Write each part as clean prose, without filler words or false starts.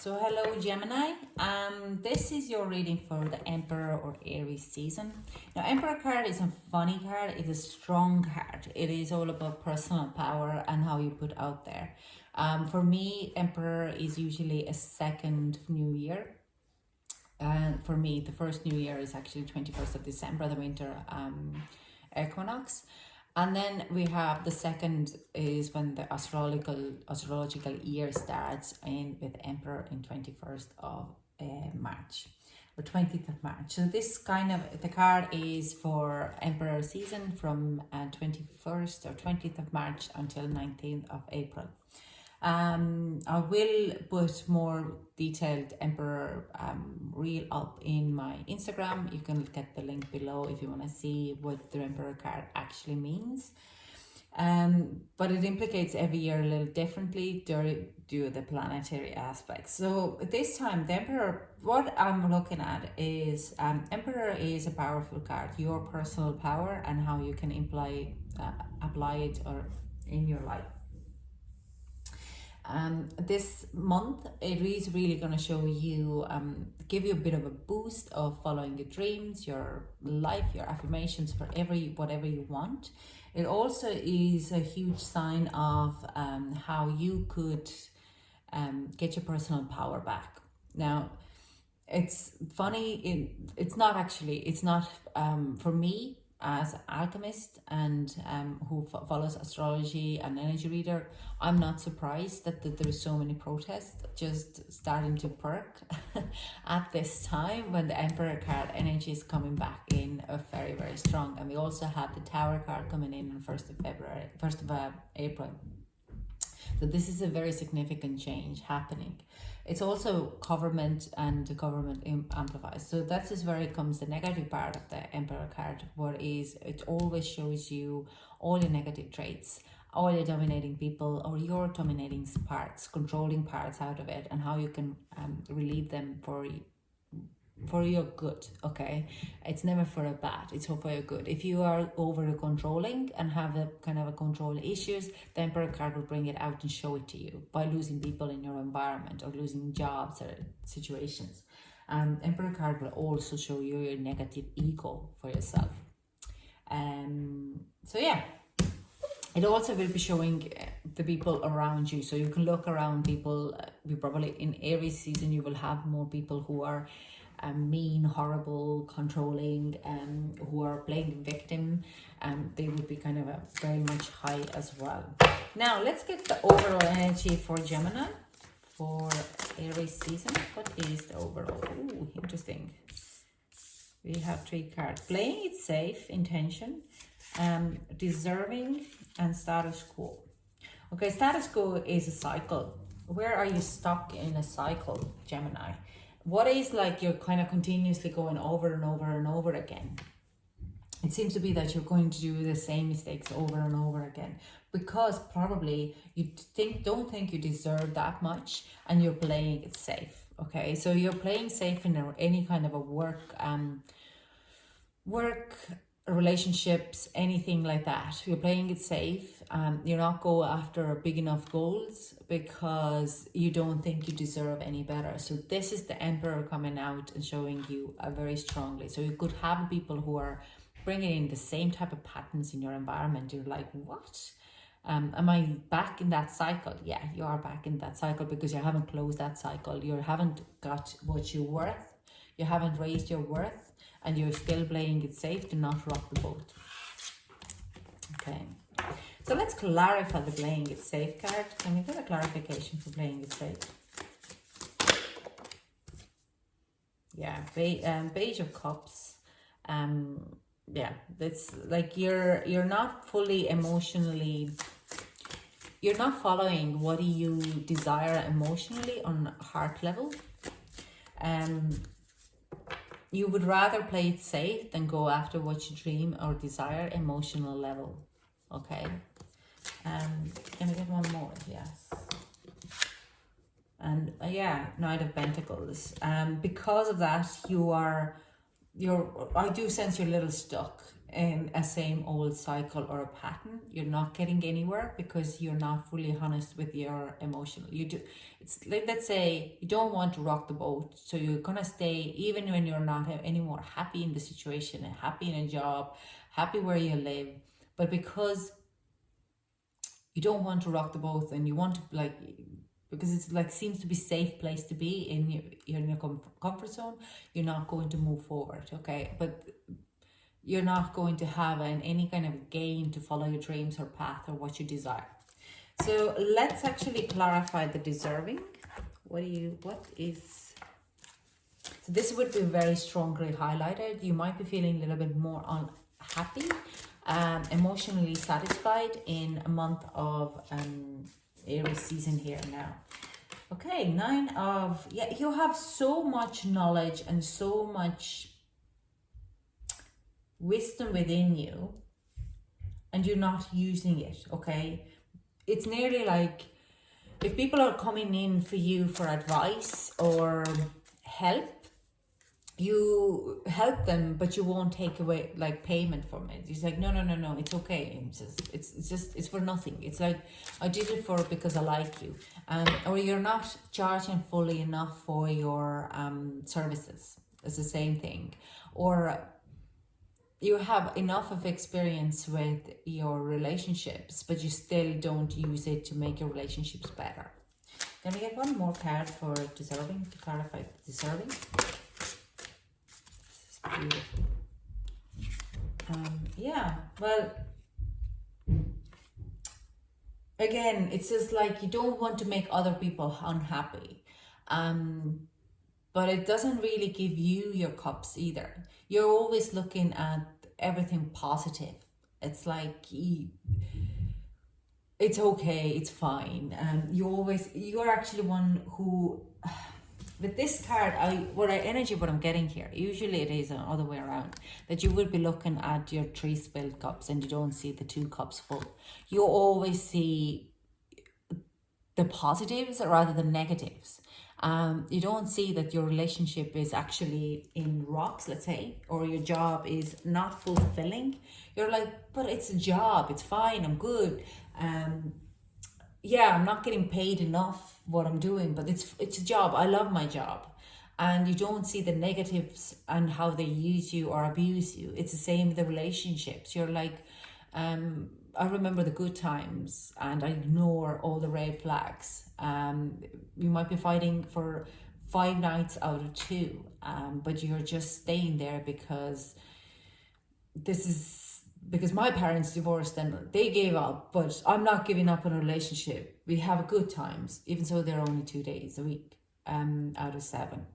So hello Gemini, this is your reading for the Emperor or Aries season. Now Emperor card is a funny card, it is a strong card. It is all about personal power and how you put out there. For me, Emperor is usually a second new year. For me, the first new year is actually 21st of December, the winter equinox. And then we have the second is when the astrological year starts in with Emperor in 21st of March or 20th of March. So this kind of, the card is for Emperor season from 21st or 20th of March until 19th of April. I will put more detailed Emperor reel up in my Instagram. You can look at the link below if you want to see what the Emperor card actually means. But it implicates every year a little differently due to the planetary aspects. So this time, the Emperor, what I'm looking at is Emperor is a powerful card, your personal power and how you can apply it or in your life. This month it is really going to show you, give you a bit of a boost of following your dreams, your life, your affirmations for whatever you want. It also is a huge sign of how you could get your personal power back. Now, it's funny, it's not for me as an alchemist and who follows astrology and energy reader. I'm not surprised that there's so many protests just starting to perk at this time when the Emperor card energy is coming back in very, very strong. And we also have the Tower card coming in on 1st of April. So this is a very significant change happening. It's also government, and the government amplifies. So that's just where it comes the negative part of the Emperor card. What is, it always shows you all your negative traits, all your dominating people or your dominating parts, controlling parts out of it, and how you can relieve them for your good. Okay, it's never for a bad, it's for your good. If you are over controlling and have a kind of a control issues, the Emperor card will bring it out and show it to you by losing people in your environment or losing jobs or situations. Emperor card will also show you your negative ego for yourself. So yeah, it also will be showing the people around you. So you can look around people. We probably in Aries season you will have more people who are mean, horrible, controlling, who are playing victim. They would be kind of a very much high as well. Now let's get the overall energy for Gemini for Aries season. What is the overall? Ooh, interesting. We have 3 cards: playing it safe, intention, deserving, and status quo. Okay, status quo is a cycle. Where are you stuck in a cycle, Gemini? What is like you're kind of continuously going over and over and over again? It seems to be that you're going to do the same mistakes over and over again because probably you don't think you deserve that much and you're playing it safe. Okay, so you're playing safe in any kind of a work relationships, anything like that. You're playing it safe. You're not go after big enough goals because you don't think you deserve any better. So this is the Emperor coming out and showing you very strongly. So you could have people who are bringing in the same type of patterns in your environment. You're like, what? Am I back in that cycle? Yeah, you are back in that cycle because you haven't closed that cycle. You haven't got what you're worth. You haven't raised your worth. And you're still playing it safe to not rock the boat. Okay, so let's clarify the playing it safe card. Can we get a clarification for playing it safe? Yeah, Page of Cups. Yeah, that's like you're not fully emotionally. You're not following what you desire emotionally on heart level. You would rather play it safe than go after what you dream or desire emotional level. Okay. Can we get one more? Yes. And yeah, Knight of Pentacles. Because of that, you are I do sense you're a little stuck in a same old cycle or a pattern. You're not getting anywhere because you're not fully honest with your emotional. You do, it's like, let's say you don't want to rock the boat, so you're gonna stay even when you're not anymore happy in the situation, happy in a job, happy where you live, but because you don't want to rock the boat and you want to like, because it's like seems to be safe place to be in, you're in your comfort zone, you're not going to move forward. Okay, but you're not going to have any kind of gain to follow your dreams or path or what you desire. So let's actually clarify the deserving. What is, so this would be very strongly highlighted. You might be feeling a little bit more unhappy, emotionally satisfied in a month of Aries season here now. Okay, 9 of, yeah, you have so much knowledge and so much wisdom within you, and you're not using it. Okay, it's nearly like if people are coming in for you for advice or help, you help them, but you won't take away like payment from it. It's like, no, it's okay. It's for nothing. It's like, I did it for because I like you, or you're not charging fully enough for your services. It's the same thing, or you have enough of experience with your relationships, but you still don't use it to make your relationships better. Can we get one more card for deserving to clarify deserving? Beautiful. Yeah, well, again, it's just like you don't want to make other people unhappy, but it doesn't really give you your cups either. You're always looking at everything positive. It's like it's okay, it's fine. You're actually one who, with this card, what I'm getting here, usually it is the other way around, that you will be looking at your 3 spilled cups and you don't see the 2 cups full. You always see the positives rather than negatives. You don't see that your relationship is actually in rocks, let's say, or your job is not fulfilling. You're like, but it's a job, it's fine, I'm good. Yeah, I'm not getting paid enough what I'm doing, but it's a job. I love my job. And you don't see the negatives and how they use you or abuse you. It's the same with the relationships. You're like, I remember the good times and I ignore all the red flags. You might be fighting for 5 nights out of 2, but you're just staying there because because my parents divorced and they gave up, but I'm not giving up on a relationship. We have good times, even though they're only 2 days a week out of 7.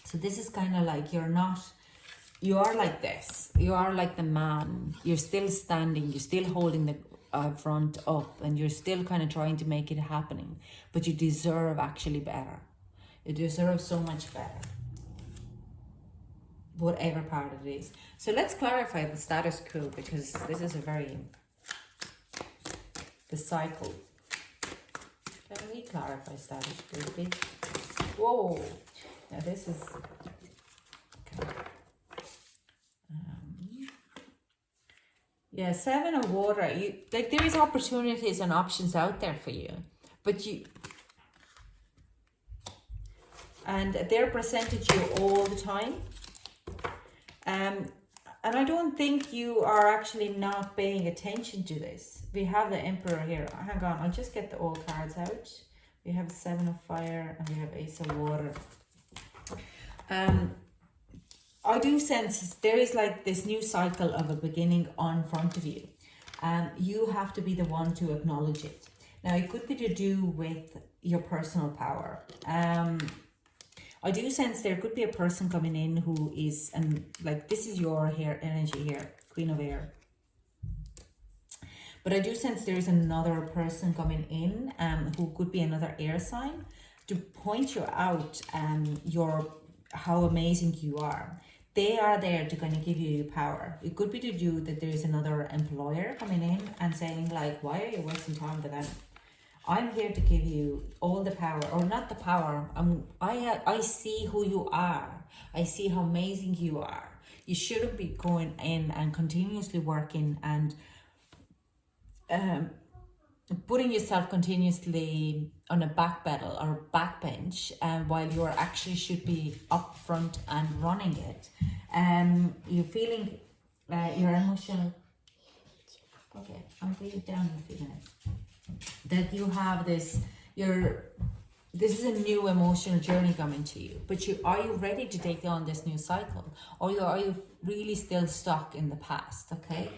So this is kind of like you are like this. You are like the man. You're still standing. You're still holding the front up, and you're still kind of trying to make it happening. But you deserve actually better. You deserve so much better, whatever part it is. So let's clarify the status quo, because this is the cycle. Can we clarify status quo, please? Whoa, now this is, okay. Yeah, 7 of water. Like, there is opportunities and options out there for you, but and they're presented to you all the time. And I don't think you are actually not paying attention to this. We have the Emperor here. Hang on, I'll just get the all cards out. We have 7 of fire and we have Ace of water. I do sense there is like this new cycle of a beginning on front of you. You have to be the one to acknowledge it. Now, it could be to do with your personal power. I do sense there could be a person coming in who is, and like this is your energy here, Queen of Air. But I do sense there is another person coming in who could be another air sign to point you out how amazing you are. They are there to kind of give you power. It could be to do that there is another employer coming in and saying like, why are you wasting time with them? I'm here to give you all the power, or not the power. I see who you are. I see how amazing you are. You shouldn't be going in and continuously working and putting yourself continuously on a back pedal or backbench, while you are actually should be up front and running it. You're feeling your emotional. Okay, I'll be down in a few minutes. That you have this, this is a new emotional journey coming to you, but are you ready to take on this new cycle, or are you really still stuck in the past? Okay,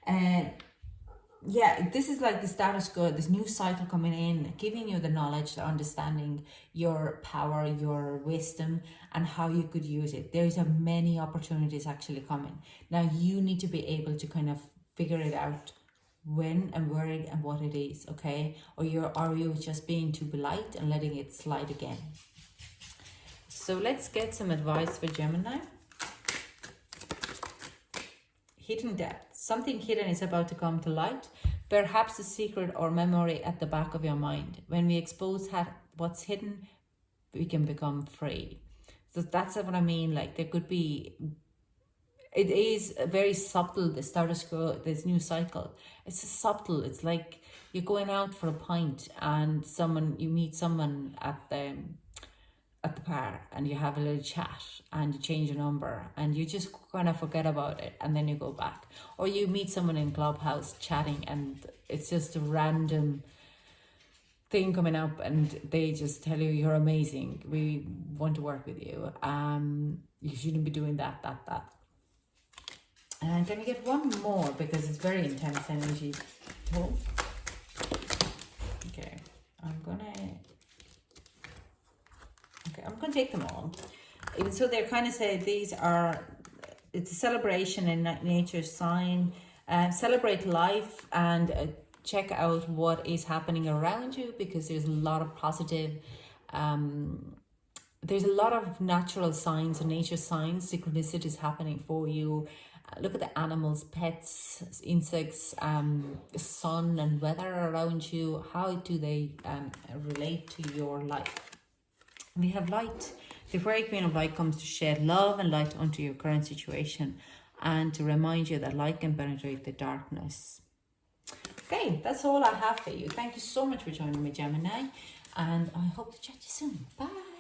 and yeah, this is like the status quo, this new cycle coming in, giving you the knowledge, the understanding, your power, your wisdom, and how you could use it. There's a many opportunities actually coming. Now you need to be able to kind of figure it out when and where it and what it is, okay? Or are you just being too polite and letting it slide again? So let's get some advice for Gemini. Hidden depth. Something hidden is about to come to light. Perhaps a secret or memory at the back of your mind. When we expose what's hidden, we can become free. So that's what I mean. Like there could be, it is very subtle, the status quo, this new cycle. It's subtle. It's like you're going out for a pint and you meet someone at the bar and you have a little chat and you change your number and you just kind of forget about it and then you go back. Or you meet someone in Clubhouse chatting and it's just a random thing coming up and they just tell you you're amazing, we want to work with you, you shouldn't be doing that. And can we get one more, because it's very intense energy. Oh. Okay, I'm gonna take them all. Even so, they're kind of say it's a celebration in nature's sign. Celebrate life and check out what is happening around you, because there's a lot of positive, there's a lot of natural signs and nature signs, synchronicities happening for you. Look at the animals, pets, insects, sun and weather around you. How do they relate to your life? We have light. The Fairy Queen of Light comes to shed love and light onto your current situation and to remind you that light can penetrate the darkness. Okay, that's all I have for you. Thank you so much for joining me, Gemini, and I hope to chat to you soon. Bye.